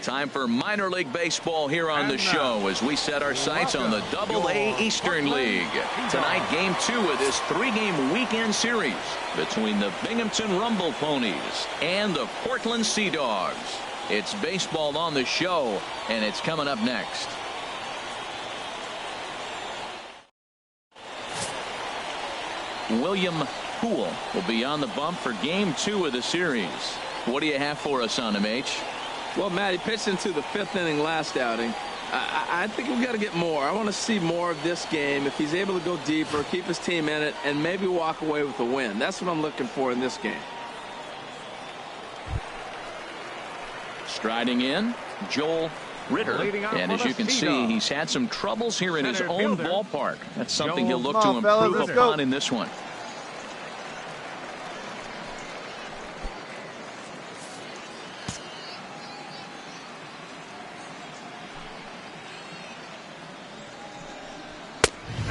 Time for minor league baseball here on the show as we set our sights on the Double-A Eastern League. Tonight, Game 2 of this 3-game weekend series between the Binghamton Rumble Ponies and the Portland Sea Dogs. It's baseball on the show, and it's coming up next. William Poole will be on the bump for Game 2 of the series. What do you have for us on him, H? Well, Matt, he pitched into the 5th inning last outing. I think we've got to get more. I want to see more of this game. If he's able to go deeper, keep his team in it, and maybe walk away with a win. That's what I'm looking for in this game. Striding in, Joel Ritter. And as you can see, he's had some troubles here in his own ballpark. That's something he'll look to improve upon in this one.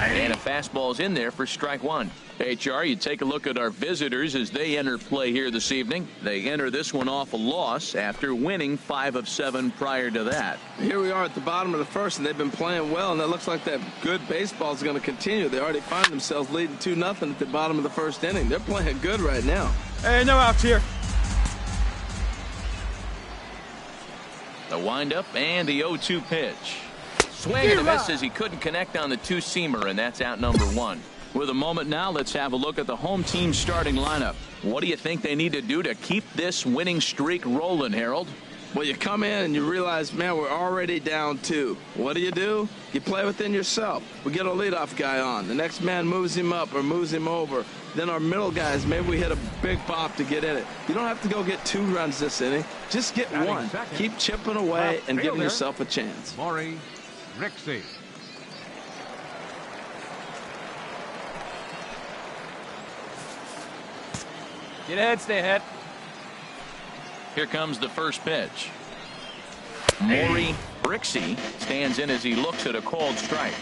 And a fastball's in there for strike one. HR, you take a look at our visitors as they enter play here this evening. They enter this one off a loss after winning 5 of 7 prior to that. Here we are at the bottom of the first, and they've been playing well, and it looks like that good baseball is going to continue. They already find themselves leading 2-0 at the bottom of the first inning. They're playing good right now. Hey, no outs here. The windup and the 0-2 pitch. Swing and a miss as he couldn't connect on the two-seamer, and that's out number 1. With a moment now, let's have a look at the home team starting lineup. What do you think they need to do to keep this winning streak rolling, Harold? Well, you come in and you realize, man, we're already down 2. What do? You play within yourself. We get a leadoff guy on. The next man moves him up or moves him over. Then our middle guys, maybe we hit a big pop to get in it. You don't have to go get 2 runs this inning. Just get 1. Keep chipping away and giving yourself a chance. Rixey. Get ahead, stay ahead. Here comes the first pitch. Maury Rixey stands in as he looks at a called strike.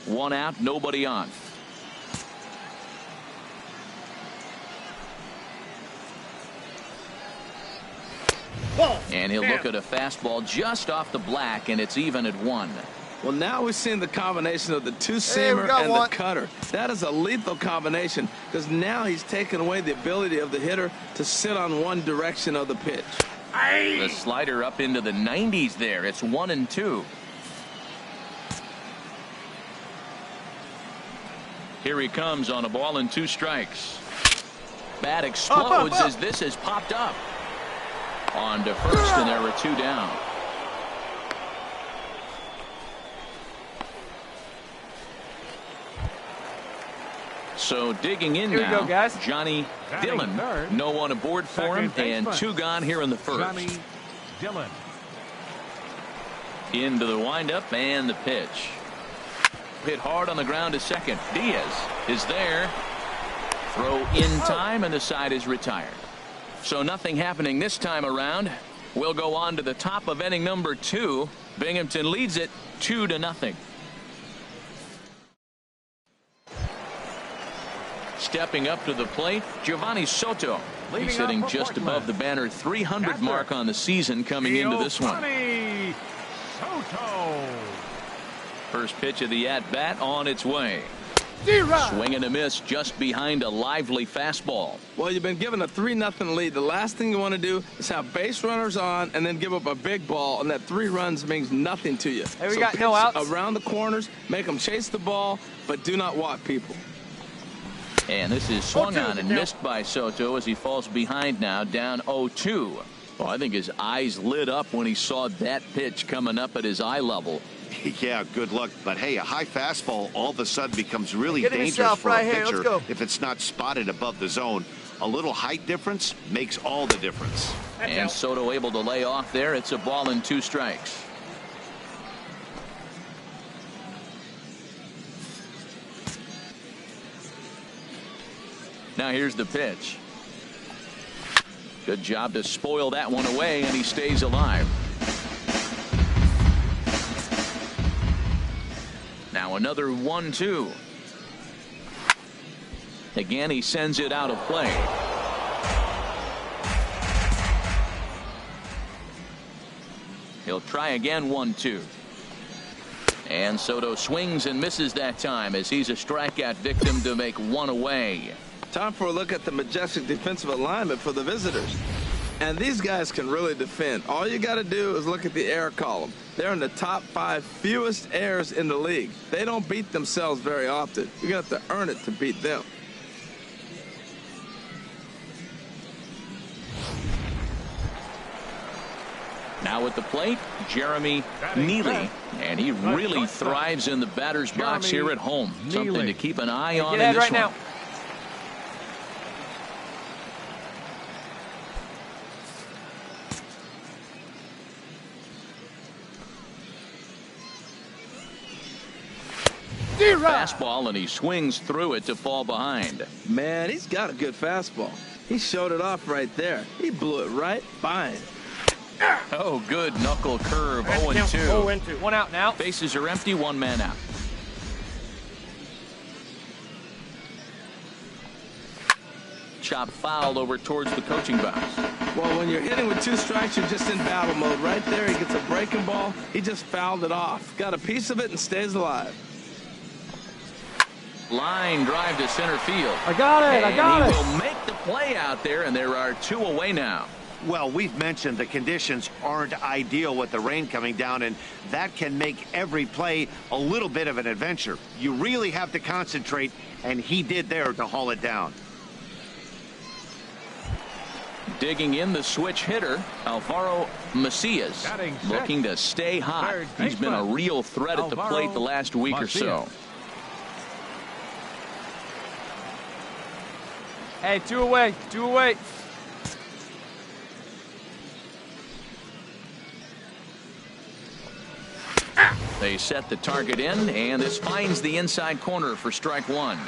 One out, nobody on. And he'll look at a fastball just off the black, and it's even at 1. Well, now we've seen the combination of the two-seamer and the cutter. That is a lethal combination because now he's taken away the ability of the hitter to sit on one direction of the pitch. The slider up into the 90s there. It's 1-2. Here he comes on a ball and 2 strikes. Bat explodes as this has popped up. On to first, and there were 2 down. So digging in here now, we go, guys. Johnny Dillon. No one aboard for him, and 2 gone here in the first. Johnny Dillon. Into the windup and the pitch. Hit hard on the ground to second. Diaz is there. Throw in time, and the side is retired. So nothing happening this time around. We'll go on to the top of inning number 2. Binghamton leads it 2-0. Stepping up to the plate, Giovanni Soto. He's sitting just above the banner 300 mark on the season coming into this one. Soto. First pitch of the at-bat on its way. Swing and a miss just behind a lively fastball. Well, you've been given a 3-0 lead. The last thing you want to do is have base runners on and then give up a big ball, and that 3 runs means nothing to you. Hey, we got no outs. Around the corners, make them chase the ball, but do not walk people. And this is swung on and missed by Soto as he falls behind now, down 0-2. Well, I think his eyes lit up when he saw that pitch coming up at his eye level. Yeah, good luck. But, hey, a high fastball all of a sudden becomes really dangerous for a pitcher if it's not spotted above the zone. A little height difference makes all the difference. And Soto able to lay off there. It's a ball and 2 strikes. Now here's the pitch. Good job to spoil that one away, and he stays alive. Now another 1-2. Again, he sends it out of play. He'll try again, 1-2. And Soto swings and misses that time as he's a strikeout victim to make one away. Time for a look at the majestic defensive alignment for the visitors. And these guys can really defend. All you got to do is look at the error column. They're in the top 5 fewest errors in the league. They don't beat themselves very often. You're going to have to earn it to beat them. Now at the plate, Jeremy Neely. And he really thrives in the batter's box here at home. Something to keep an eye on in this one. Now. Fastball, and he swings through it to fall behind. Man, he's got a good fastball. He showed it off right there. He blew it right by him. Oh, good knuckle curve. 0-2. 0-2. One out now. Bases are empty. One man out. Chop fouled over towards the coaching box. Well, when you're hitting with 2 strikes, you're just in battle mode. Right there, he gets a breaking ball. He just fouled it off. Got a piece of it and stays alive. Line drive to center field. I got it. I got it. He will make the play out there, and there are 2 away now. Well, we've mentioned the conditions aren't ideal with the rain coming down, and that can make every play a little bit of an adventure. You really have to concentrate, and he did there to haul it down. Digging in the switch hitter, Alvaro Macias, looking to stay hot. He's been a real threat at the plate the last week or so. Hey, 2 away. 2 away. They set the target in, and this finds the inside corner for strike 1.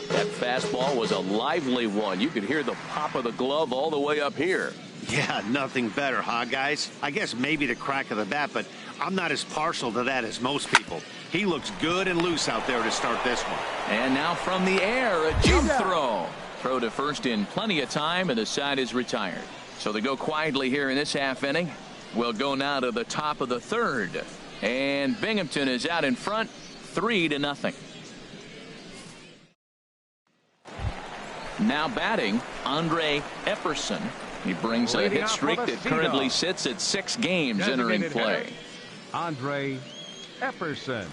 That fastball was a lively one. You could hear the pop of the glove all the way up here. Yeah, nothing better, huh, guys? I guess maybe the crack of the bat, but I'm not as partial to that as most people. He looks good and loose out there to start this one. And now from the air, a jump throw. Throw to first in plenty of time, and the side is retired. So they go quietly here in this half inning. We'll go now to the top of the 3rd. And Binghamton is out in front, 3-0. Now batting, Andre Epperson. He brings a hit streak that currently sits at 6 games entering play. Andre Epperson.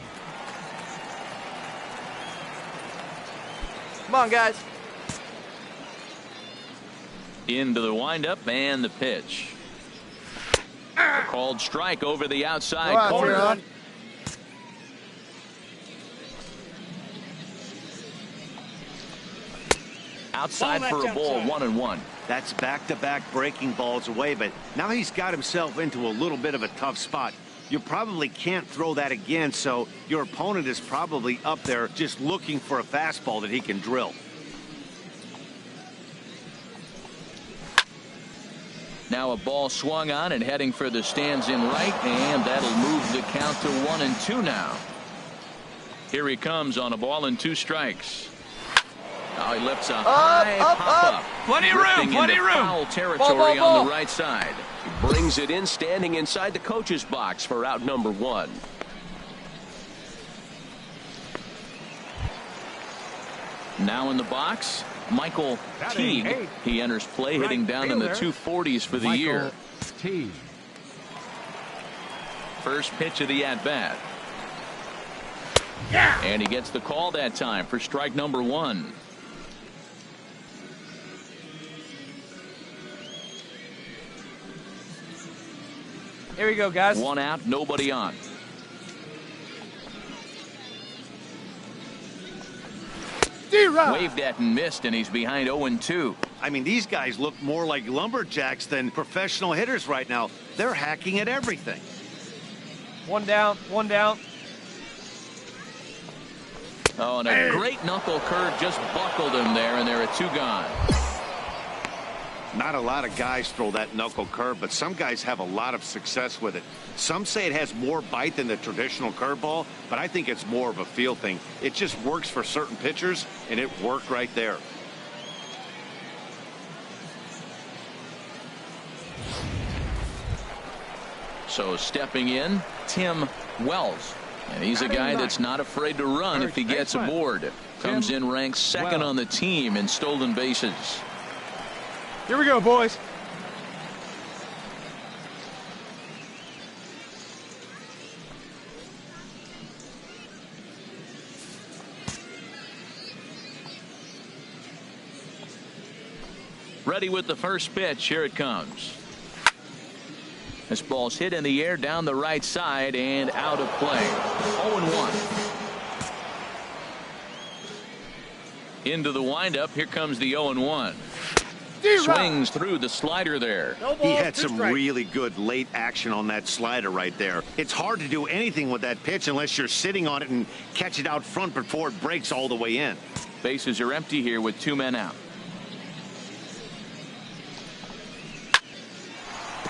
Come on, guys. Into the windup and the pitch. A called strike over the outside corner. Outside for a ball, 1-1. That's back-to-back breaking balls away, but now he's got himself into a little bit of a tough spot. You probably can't throw that again, so your opponent is probably up there just looking for a fastball that he can drill. Now a ball swung on and heading for the stands in right, and that'll move the count to 1-2 now. Here he comes on a ball and 2 strikes. Now he lifts a high pop-up. Plenty of room, plenty of room. Foul territory on the right side. He brings it in, standing inside the coach's box for out number 1. Now in the box, Michael Teague. He enters play hitting down in the 240s for the year. Teague. First pitch of the at-bat. And he gets the call that time for strike number 1. Here we go, guys. 1 out, nobody on. Waved at and missed, and he's behind 0-2. I mean, these guys look more like lumberjacks than professional hitters right now. They're hacking at everything. 1 down, 1 down. Oh, and a great knuckle curve just buckled him there, and there are 2 gone. Not a lot of guys throw that knuckle curve, but some guys have a lot of success with it. Some say it has more bite than the traditional curveball, but I think it's more of a feel thing. It just works for certain pitchers, and it worked right there. So stepping in, Tim Wells. And he's a guy that's not afraid to run if he gets aboard. Comes in ranked second on the team in stolen bases. Here we go, boys. Ready with the first pitch. Here it comes. This ball's hit in the air down the right side and out of play. 0-1. Into the windup. Here comes the 0-1. Swings through the slider there. He had some really good late action on that slider right there. It's hard to do anything with that pitch unless you're sitting on it and catch it out front before it breaks all the way in. Bases are empty here with 2 men out.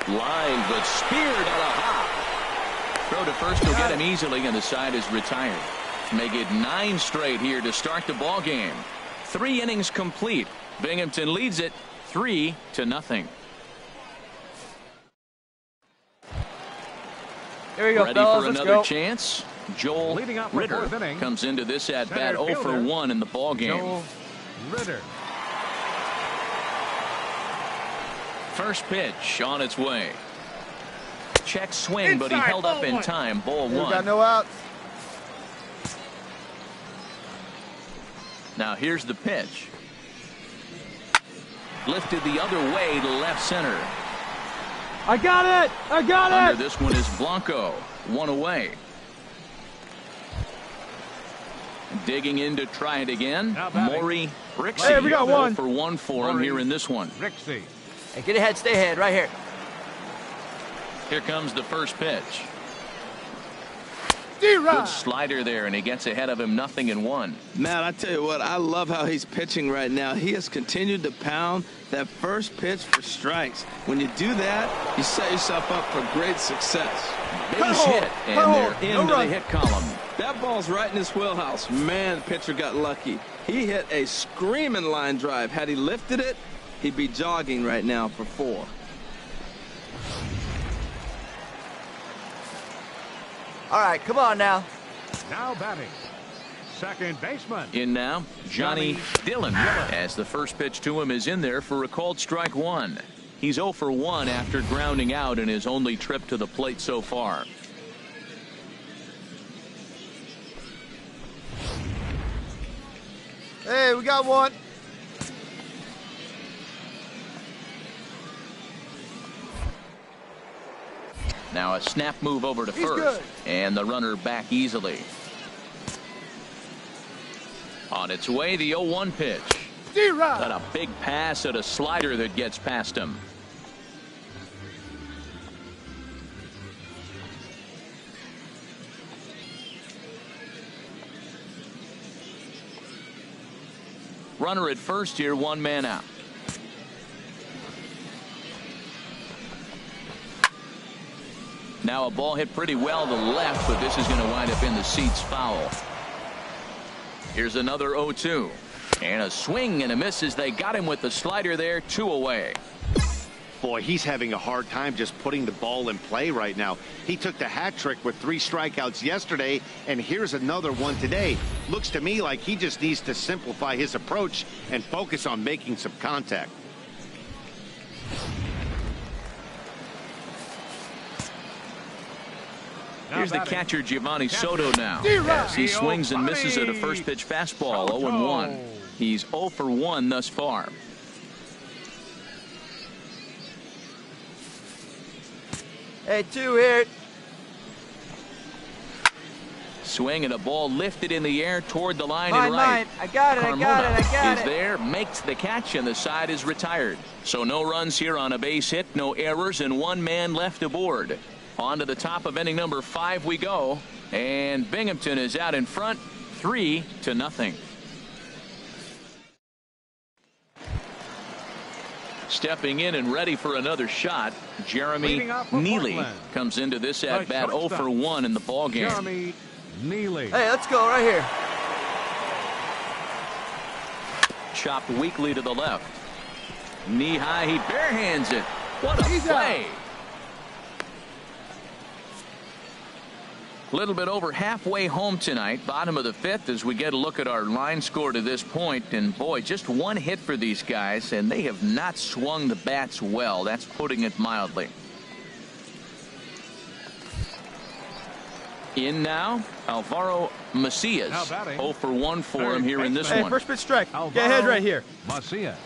Line, but speared on a hop. Throw to first will get him easily, and the side is retired. Make it 9 straight here to start the ball game. 3 innings complete. Binghamton leads it 3-0. Here we go, Ready fellas. for Let's another go. chance. Joel Ritter comes into this at bat 0 for 1 in the ball game. Joel Ritter. First pitch on its way. Check swing, but he held up in time. Ball 1. Got no outs. Now here's the pitch. Lifted the other way to left center. I got it. I got it. Under this one is Blanco. 1 away. Digging in to try it again. Maury Rixey. Hey, we got 1 for 1 for him here in this one. Rixey. Hey, get ahead, stay ahead, right here. Here comes the first pitch. Good slider there, and he gets ahead of him 0-1. Man, I tell you what, I love how he's pitching right now. He has continued to pound that first pitch for strikes. When you do that, you set yourself up for great success. Base hit, and they're into the hit column. That ball's right in his wheelhouse. Man, the pitcher got lucky. He hit a screaming line drive. Had he lifted it, he'd be jogging right now for 4. All right, come on now. Now batting. Second baseman. In now, Johnny Dillon, as the first pitch to him is in there for a called strike 1. He's 0 for 1 after grounding out in his only trip to the plate so far. Hey, we got 1. Now a snap move over to first, good. and the runner back easily. On its way, the 0-1 pitch. Got a big pass at a slider that gets past him. Runner at first here, 1 man out. Now a ball hit pretty well to the left, but this is going to wind up in the seats foul. Here's another 0-2. And a swing and a miss as they got him with the slider there. 2 away. Boy, he's having a hard time just putting the ball in play right now. He took the hat trick with 3 strikeouts yesterday, and here's another one today. Looks to me like he just needs to simplify his approach and focus on making some contact. Here's the catcher, Giovanni Soto, now. As he swings and misses at a first pitch fastball, 0-1. He's 0 for 1 thus far. Hey, 2 here. Swing and a ball lifted in the air toward the line Mine, and right. mine. I got it, I got it, I got is it. there, makes the catch, and the side is retired. So no runs here on a base hit, no errors, and 1 man left aboard. On to the top of inning number 5 we go, and Binghamton is out in front, 3-0. Stepping in and ready for another shot, Jeremy Leading off for Neely Portland, comes into this at bat 0 shortstop, for 1 in the ball game. Jeremy Neely. Hey, let's go right here. Chopped weakly to the left. Knee high, he barehands it. What a play! A little bit over halfway home tonight, bottom of the 5th, as we get a look at our line score to this point. And boy, just one hit for these guys, and they have not swung the bats well. That's putting it mildly. In now, Alvaro Macias. Now batting, 0 for 1 for him here in this Hey, one. first pitch strike. Alvaro Get ahead right here. Macias.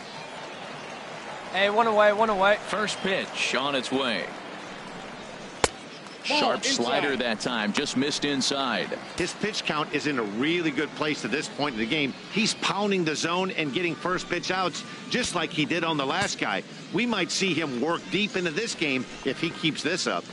Hey, one away, one away. First pitch on its way. Sharp slider that time, just missed inside. His pitch count is in a really good place at this point in the game. He's pounding the zone and getting first pitch outs just like he did on the last guy. We might see him work deep into this game if he keeps this up.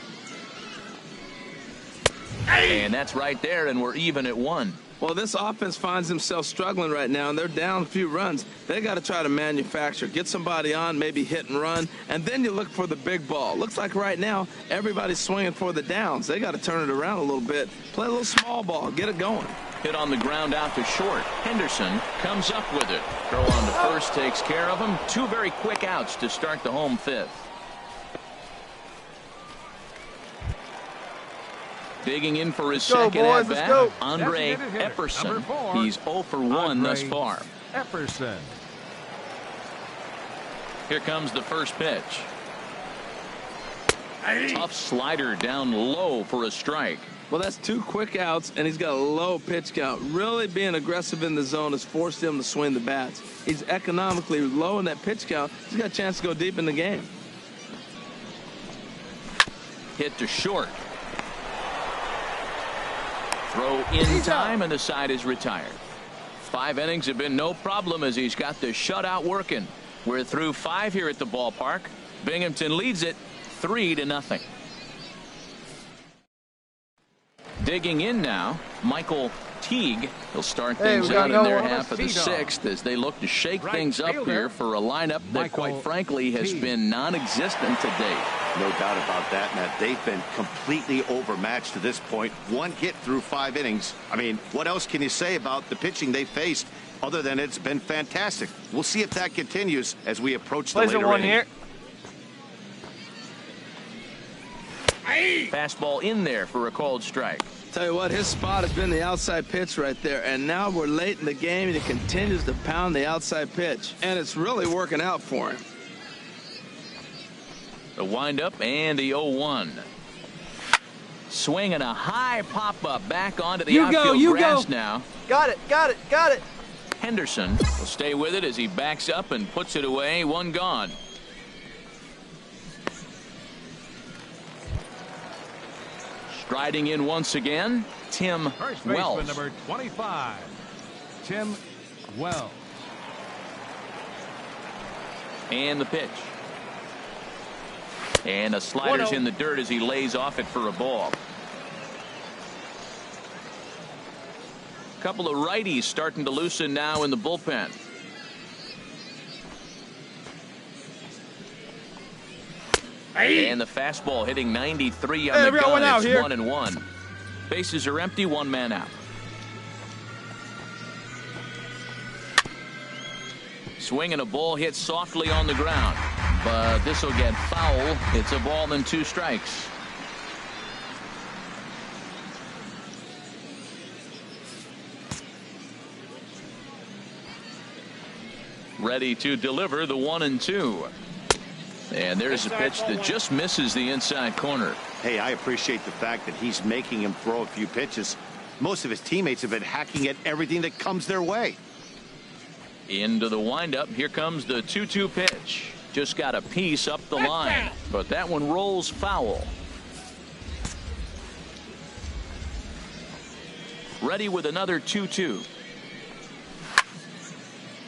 And that's right there, and we're even at 1. Well, this offense finds themselves struggling right now, and they're down a few runs. They got to try to manufacture, get somebody on, maybe hit and run, and then you look for the big ball. Looks like right now everybody's swinging for the downs. They got to turn it around a little bit, play a little small ball, get it going. Hit on the ground out to short. Henderson comes up with it. Throw on to first takes care of him. 2 very quick outs to start the home 5th. Digging in for his second at bat, Andre Epperson. He's 0 for 1 thus far. Epperson. Here comes the first pitch. Tough slider down low for a strike. Well, that's 2 quick outs, and he's got a low pitch count. Really being aggressive in the zone has forced him to swing the bats. He's economically low in that pitch count. He's got a chance to go deep in the game. Hit to short. Throw in time, and the side is retired. 5 innings have been no problem as he's got the shutout working. We're through 5 here at the ballpark. Binghamton leads it 3-0. Digging in now, Michael Teague. He'll start things out in their half of the 6th as they look to shake things up here for a lineup that, quite frankly, has been non-existent to date. No doubt about that, Matt. They've been completely overmatched to this point. 1 hit through 5 innings. I mean, what else can you say about the pitching they faced other than it's been fantastic? We'll see if that continues as we approach the later one innings. Here. Fastball in there for a called strike. Tell you what, his spot has been the outside pitch right there, and now we're late in the game, and he continues to pound the outside pitch, and it's really working out for him. The windup and the 0-1. Swinging a high pop-up back onto the outfield grass now. Got it, got it, got it. Henderson will stay with it as he backs up and puts it away. 1 gone. Striding in once again, Tim First baseman Wells. number 25, Tim Wells. And the pitch. And the slider's in the dirt as he lays off it for a ball. A couple of righties starting to loosen now in the bullpen. And the fastball hitting 93 on the gun. It's 1-1. Bases are empty, 1 man out. Swinging a ball hit softly on the ground, but this will get foul. It's a ball and 2 strikes. Ready to deliver the 1-2. And there's a pitch that just misses the inside corner. Hey, I appreciate the fact that he's making him throw a few pitches. Most of his teammates have been hacking at everything that comes their way. Into the windup. Here comes the 2-2 pitch. Just got a piece up the line, but that one rolls foul. Ready with another 2-2.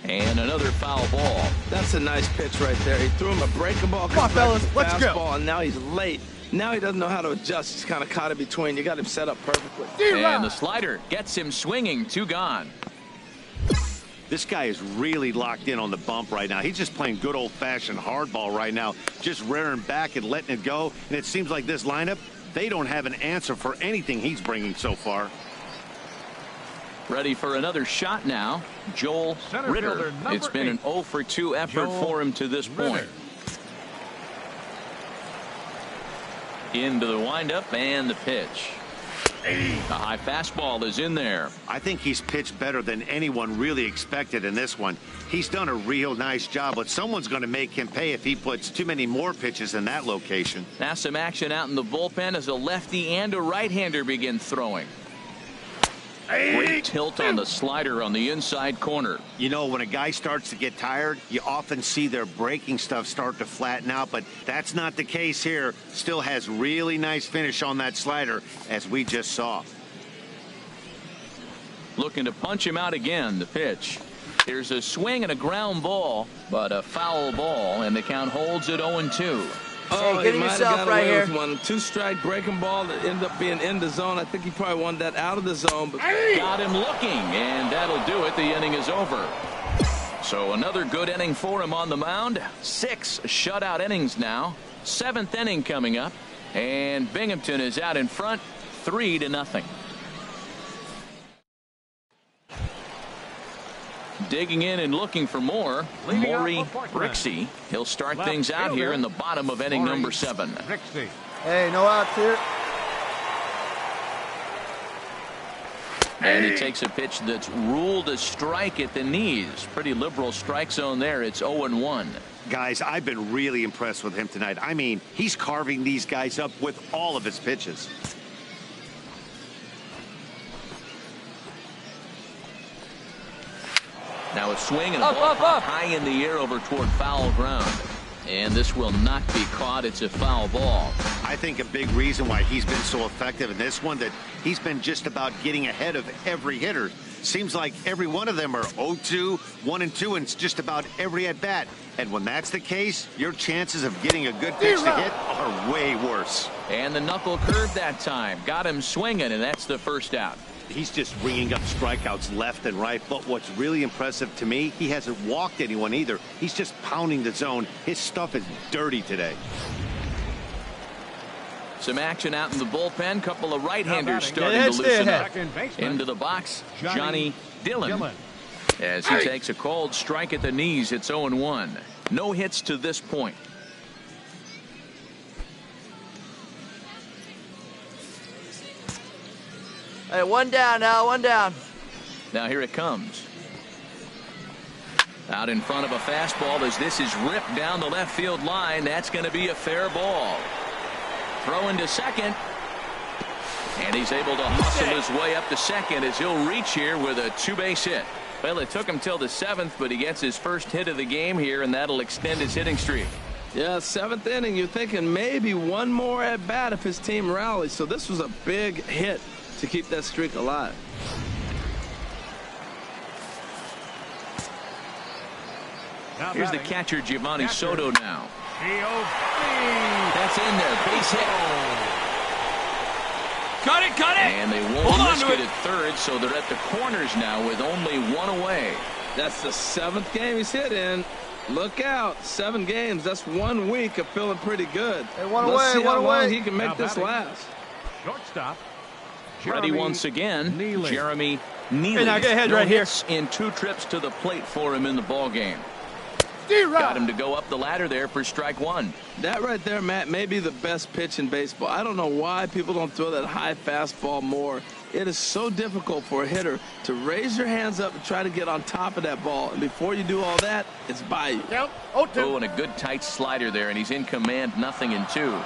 And another foul ball. That's a nice pitch right there. He threw him a breaking ball. Come on, fellas, let's go. And now he's late. Now he doesn't know how to adjust. He's kind of caught in between. You got him set up perfectly. And the slider gets him swinging. 2 gone. This guy is really locked in on the bump right now. He's just playing good old-fashioned hardball right now, just rearing back and letting it go. And it seems like this lineup, they don't have an answer for anything he's bringing so far. Ready for another shot now, Joel Ritter. It's been an 0 for 2 effort for him to this point. Into the windup and the pitch. A high fastball is in there. I think he's pitched better than anyone really expected in this one. He's done a real nice job, but someone's going to make him pay if he puts too many more pitches in that location. Now some action out in the bullpen as a lefty and a right-hander begin throwing. Great tilt on the slider on the inside corner. You know, when a guy starts to get tired, you often see their breaking stuff start to flatten out, but that's not the case here. Still has really nice finish on that slider, as we just saw. Looking to punch him out again, the pitch. There's a swing and a ground ball, but a foul ball, and the count holds at 0-2. Hey, getting yourself right here. One 2-strike breaking ball that ended up being in the zone. I think he probably wanted that out of the zone. But got him looking, and that'll do it. The inning is over. So another good inning for him on the mound. 6 shutout innings now. 7th inning coming up, and Binghamton is out in front, 3-0. Digging in and looking for more, Maury Rixey. He'll start things out here in the bottom of inning number 7. Hey, no outs here. And he takes a pitch that's ruled a strike at the knees. Pretty liberal strike zone there. It's 0-1. Guys, I've been really impressed with him tonight. I mean, he's carving these guys up with all of his pitches. Now a swing and a ball up high in the air over toward foul ground. And this will not be caught. It's a foul ball. I think a big reason why he's been so effective in this one, that he's been just about getting ahead of every hitter. Seems like every one of them are 0-2, 1-2, and it's just about every at-bat. And when that's the case, your chances of getting a good pitch to hit are way worse. And the knuckle curve that time. Got him swinging, and that's the first out. He's just ringing up strikeouts left and right. But what's really impressive to me, he hasn't walked anyone either. He's just pounding the zone. His stuff is dirty today. Some action out in the bullpen. Couple of right-handers starting to loosen up. Into the box, Johnny Dillon. As he takes a cold strike at the knees, it's 0-1. No hits to this point. Hey, one down now, one down. Now here it comes. Out in front of a fastball as this is ripped down the left field line. That's going to be a fair ball. Throw into second. And he's able to hustle his way up to second as he'll reach here with a 2-base hit. Well, it took him till the 7th, but he gets his first hit of the game here, and that'll extend his hitting streak. Yeah, 7th inning, you're thinking maybe one more at bat if his team rallies. So this was a big hit to keep that streak alive. Here's the catcher, Giovanni Soto now. That's in there. Base hit. Cut it, cut it. And they won't risk it at third, so they're at the corners now with only 1 away. That's the 7th game he's hit in. Look out. 7 games. That's 1 week of feeling pretty good. Hey, one Let's away, see one how away. long he can make this last. Shortstop. Ready once again, Neely. Jeremy Neely. Hey, now get ahead No right here. hits in 2 trips to the plate for him in the ball game. Got him to go up the ladder there for strike 1. That right there, Matt, may be the best pitch in baseball. I don't know why people don't throw that high fastball more. It is so difficult for a hitter to raise your hands up and try to get on top of that ball. And before you do all that, it's by you. Oh, and a good tight slider there, and he's in command, 0-2.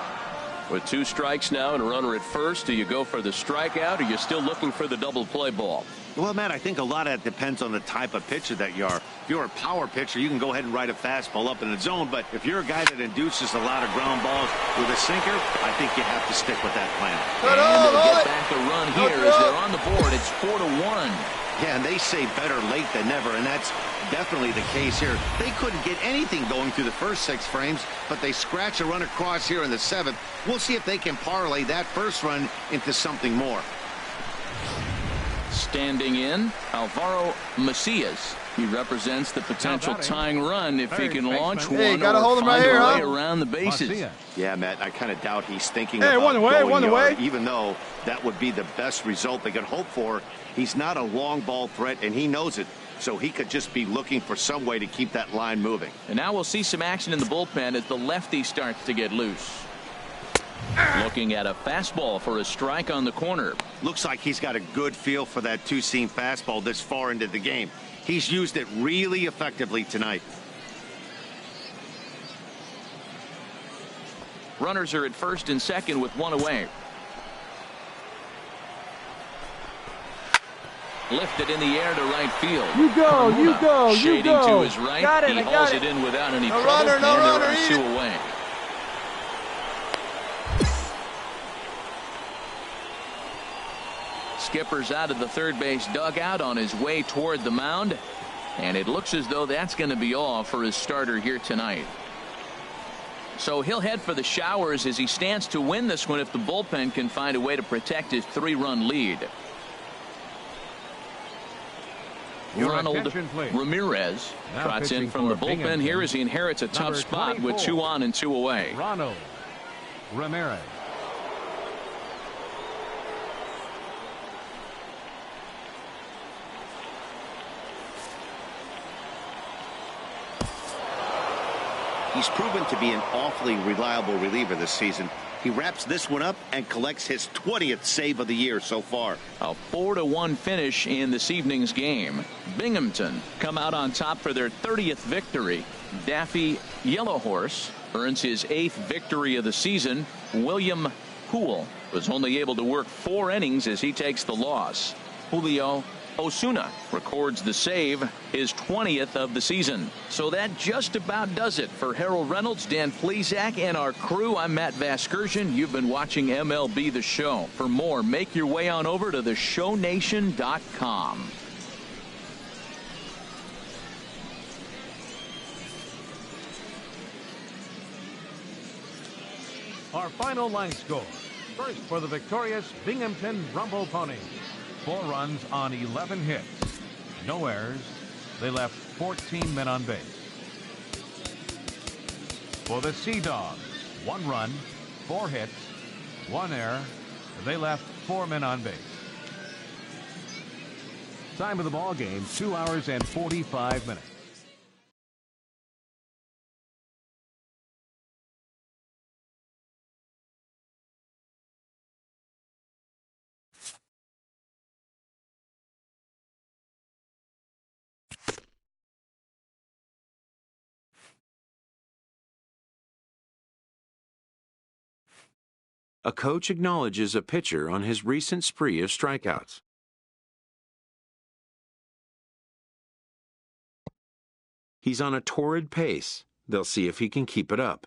With 2 strikes now and a runner at first, do you go for the strikeout, or are you still looking for the double play ball? Well, Matt, I think a lot of that depends on the type of pitcher that you are. If you're a power pitcher, you can go ahead and ride a fastball up in the zone. But if you're a guy that induces a lot of ground balls with a sinker, I think you have to stick with that plan. And they'll get back the run here as they're on the board. It's 4-1. Yeah, and they say better late than never, and that's definitely the case here. They couldn't get anything going through the first 6 frames, but they scratch a run across here in the 7th. We'll see if they can parlay that first run into something more. Standing in, Alvaro Macias. He represents the potential tying run if he can launch one or find a way around the bases. Yeah, Matt, I kind of doubt he's thinking about going yard, even though that would be the best result they could hope for. He's not a long ball threat, and he knows it, so he could just be looking for some way to keep that line moving. And now we'll see some action in the bullpen as the lefty starts to get loose. Looking at a fastball for a strike on the corner. Looks like he's got a good feel for that two-seam fastball this far into the game. He's used it really effectively tonight. Runners are at first and second with one away. Lifted in the air to right field. You go, you go, you shading go. to his right. Got it, he I hauls got it in without any no trouble. Runner, no runner, and there are 2 away. Skipper's out of the third base dugout on his way toward the mound, and it looks as though that's going to be all for his starter here tonight. So he'll head for the showers as he stands to win this one if the bullpen can find a way to protect his 3-run lead. Ronald Ramirez trots in from the bullpen here as he inherits a tough spot with 2 on and 2 away. Ronald Ramirez. He's proven to be an awfully reliable reliever this season. He wraps this one up and collects his 20th save of the year so far. A 4-1 finish in this evening's game. Binghamton come out on top for their 30th victory. Daffy Yellowhorse earns his 8th victory of the season. William Poole was only able to work 4 innings as he takes the loss. Julio Osuna records the save, his 20th of the season. So that just about does it for Harold Reynolds, Dan Plesac, and our crew. I'm Matt Vasgersian. You've been watching MLB The Show. For more, make your way on over to theshownation.com. Our final line score. First for the victorious Binghamton Rumble Ponies. 4 runs on 11 hits. No errors. They left 14 men on base. For the Sea Dogs, 1 run, 4 hits, 1 error. They left 4 men on base. Time of the ball game, 2 hours and 45 minutes. A coach acknowledges a pitcher on his recent spree of strikeouts. He's on a torrid pace. They'll see if he can keep it up.